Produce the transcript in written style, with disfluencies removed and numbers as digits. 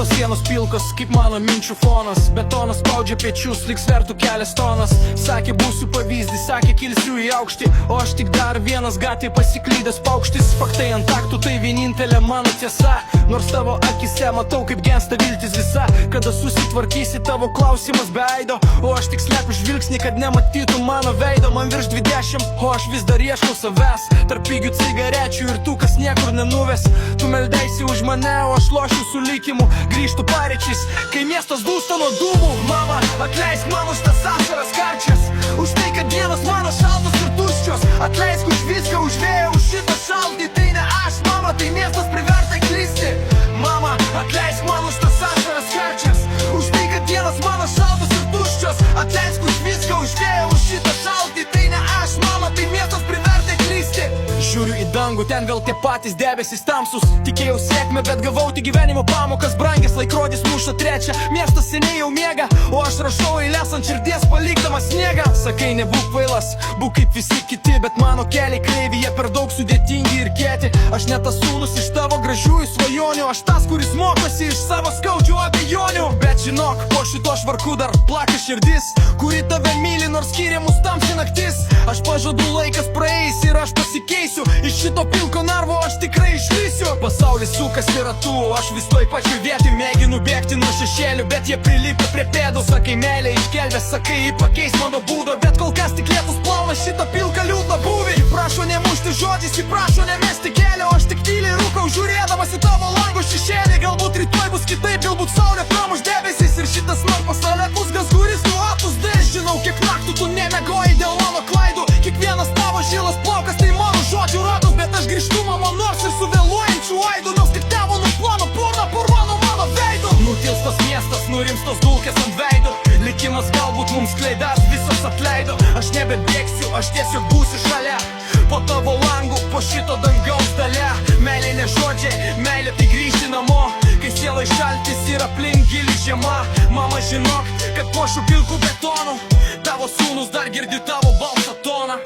tos sienos pilkos, kaip mano minčių fonas. Betonas spaudžia pečius, lyg svertų kelias tonas. Sakė būsiu pavyzdys, sakė kilsiu į aukštį, o aš tik dar vienas gatvė pasiklydęs paukštis. Faktai ant aktų, tai vienintelė mano tiesa. Nors tavo akise matau, kaip gensta viltis visa. Kada susitvarkysi, tavo klausimas be aido, o aš tik slepiu žvilgsnį, kad nematytų mano veido. Man virš 20, o aš vis dar ieškau savęs. Tarp pigių cigarečių ir tų, kas niekur nenuves. Tu meldeisi už mane, o aš lošiu su likimu. Grįžtu paryčiais, kai miestas dūsta nuo dūmų. Mama, atleisk man už tas ašaras karčias, už tai, kad dienos mano šaltos ir tuščios. Atleisk už viską, už vėją, už šitą šaltį. Tai ne aš, mama, tai miestas priverta kristi. Mama, atleisk man už tas ašaras karčias, už tai, kad dienos mano šaltos ir tuščios. Atleisk už viską, už vėją, už šitą šaltį. Tai ne aš, mama, tai miestas priverta kristi. Žiūriu į dangų, ten vėl tie patys debesys tamsus. Tikėjau sėkmę, bet gavau tik gyvenimo pamokas. Brangęs laikrodis muša trečią, miestas seniai jau miega, o aš rašau eilės ant širdies palikdamas sniegą. Sakai, nebūk kvailas, būk kaip visi kiti, bet mano keliai kreivi, jie per daug sudėtingi ir kieti. Aš ne tas sūnus iš tavo gražiųjų svajonių, aš tas, kuris mokosi iš savo skaudžių abejonių. Bet žinok, po šito švarku dar plaka širdis, kuri tave myli, nors skiria mus tamsi naktis. Aš pažadu, laikas praeis ir aš pasikeisiu. Iš šito pilko narvo aš tikrai išlysiu. Pasaulis sukasi ratu, aš vis toj pačioj vietoj mėginu bėgti nuo šešėlių, bet jie prilipę prie pėdų. Sakai, meilė išgelbės, sakai, jį pakeis mano būdą, bet kol kas tik lietus plauna šitą pilką liūdną būvį. Ji prašo nemušti žodžiais, ji prašo nemesti kelio, aš tik tyliai rūkau, žiūrėdamas į tavo lango šešėlį. Galbūt rytoj bus kitaip, galbūt saulė pramuš debesis ir šitas narpas alekus gas, kuris tu apusdė. Žinau, kiek naktų tu nemegojai dėl mano klaidų, kiekvienas tavo žilas plaukas tai mano žodžių ratus, bet aš grįžtu mama nors ir su vėluojančiu aidu, nors tik tavo nuplano purna purvano mano veidu. Nutils tas miestas, nurims tos dulkės ant veido, likimas galbūt mums klaidas visas atleido. Aš nebebėgsiu, aš tiesiog būsiu šalia, po tavo langų, po šito dangaus dalė. Meilė ne žodžiai, meilė tai grįžti namo, kai sielai šaltis ir aplink gili žiema. Mama, žinok, kad po šių pilkų betonų tavo sūnus dar girdi tavo balsą toną.